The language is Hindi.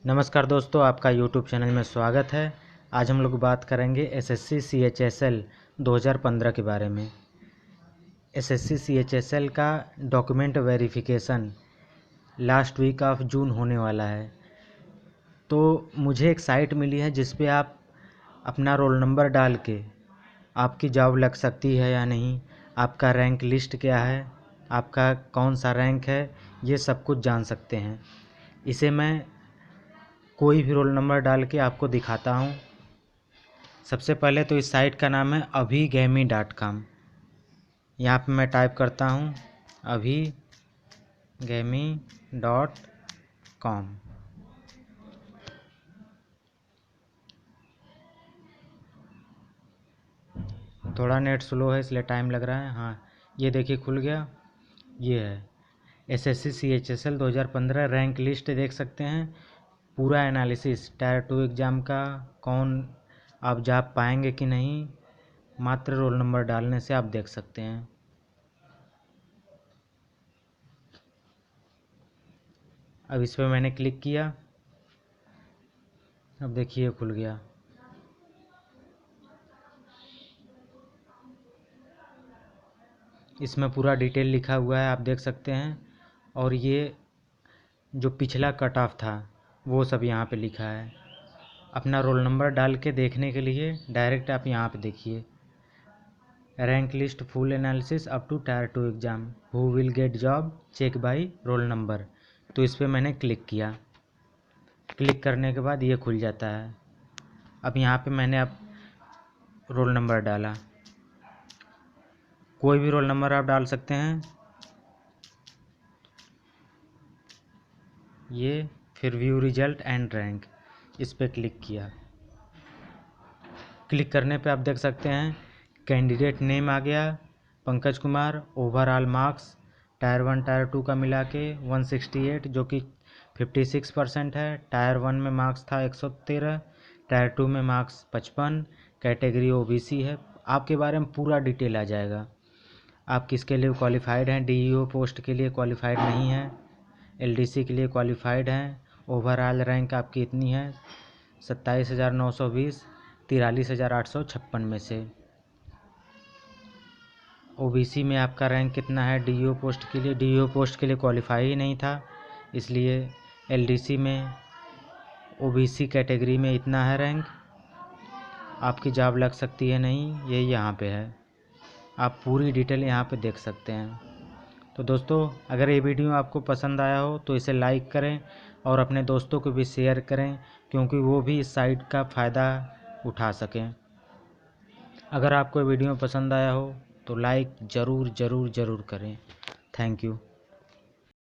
नमस्कार दोस्तों, आपका यूट्यूब चैनल में स्वागत है। आज हम लोग बात करेंगे एसएससी CHSL 2015 के बारे में। एसएससी CHSL का document verification last week of June होने वाला है। तो मुझे एक साइट मिली है जिस पे आप अपना रोल नंबर डाल के आपकी जॉब लग सकती है या नहीं, आपका रैंक लिस्ट क्या है, आपका कौन सा रैंक है, ये सब कुछ जान सकते हैं। इसे मैं कोई भी रोल नंबर डाल के आपको दिखाता हूँ। सबसे पहले तो इस साइट का नाम है abhigami.com। यहाँ पे मैं टाइप करता हूँ abhigami.com। थोड़ा नेट स्लो है इसलिए टाइम लग रहा है। हाँ, ये देखिए खुल गया। ये है एसएससी CHSL 2015 रैंक लिस्ट, देख सकते हैं पूरा एनालिसिस टायर 2 एग्ज़ाम का, कौन आप जॉब पाएंगे कि नहीं, मात्र रोल नंबर डालने से आप देख सकते हैं। अब इस पर मैंने क्लिक किया, अब देखिए खुल गया। इसमें पूरा डिटेल लिखा हुआ है, आप देख सकते हैं। और ये जो पिछला कट ऑफ था वो सब यहाँ पे लिखा है। अपना रोल नंबर डाल के देखने के लिए डायरेक्ट आप यहाँ पे देखिए, rank list full analysis up to tier 2 exam, who will get job check by roll number. तो इस पर मैंने क्लिक किया। क्लिक करने के बाद ये खुल जाता है। अब यहाँ पे मैंने अब रोल नंबर डाला, कोई भी रोल नंबर आप डाल सकते हैं। ये फिर व्यू रिजल्ट एंड रैंक, इस पर क्लिक किया। क्लिक करने पे आप देख सकते हैं कैंडिडेट नेम आ गया Pankaj Kumar, overall marks tyre 1 tyre 2 का मिला के 168 जो कि 56% है। टायर 1 में मार्क्स था 113, टायर 2 में मार्क्स 55, कैटेगरी OBC है। आपके बारे में पूरा डिटेल आ जाएगा। आप किसके लिए क्वालिफाइड हैं, DEO पोस्ट के लिए क्वालिफाइड नहीं है, LDC के लिए क्वालिफाइड हैं। ओवरऑल रैंक आपकी इतनी है 27,920, 43,856 में से। OBC में आपका रैंक कितना है, DEO पोस्ट के लिए, DEO पोस्ट के लिए क्वालिफाई ही नहीं था, इसलिए LDC में OBC कैटेगरी में इतना है रैंक। आपकी जॉब लग सकती है नहीं, ये यहाँ पे है। आप पूरी डिटेल यहाँ पे देख सकते हैं। तो दोस्तों, अगर ये वीडियो आपको पसंद आया हो तो इसे लाइक करें और अपने दोस्तों को भी शेयर करें, क्योंकि वो भी इस साइट का फ़ायदा उठा सकें। अगर आपको वीडियो पसंद आया हो तो लाइक ज़रूर ज़रूर ज़रूर करें। Thank you.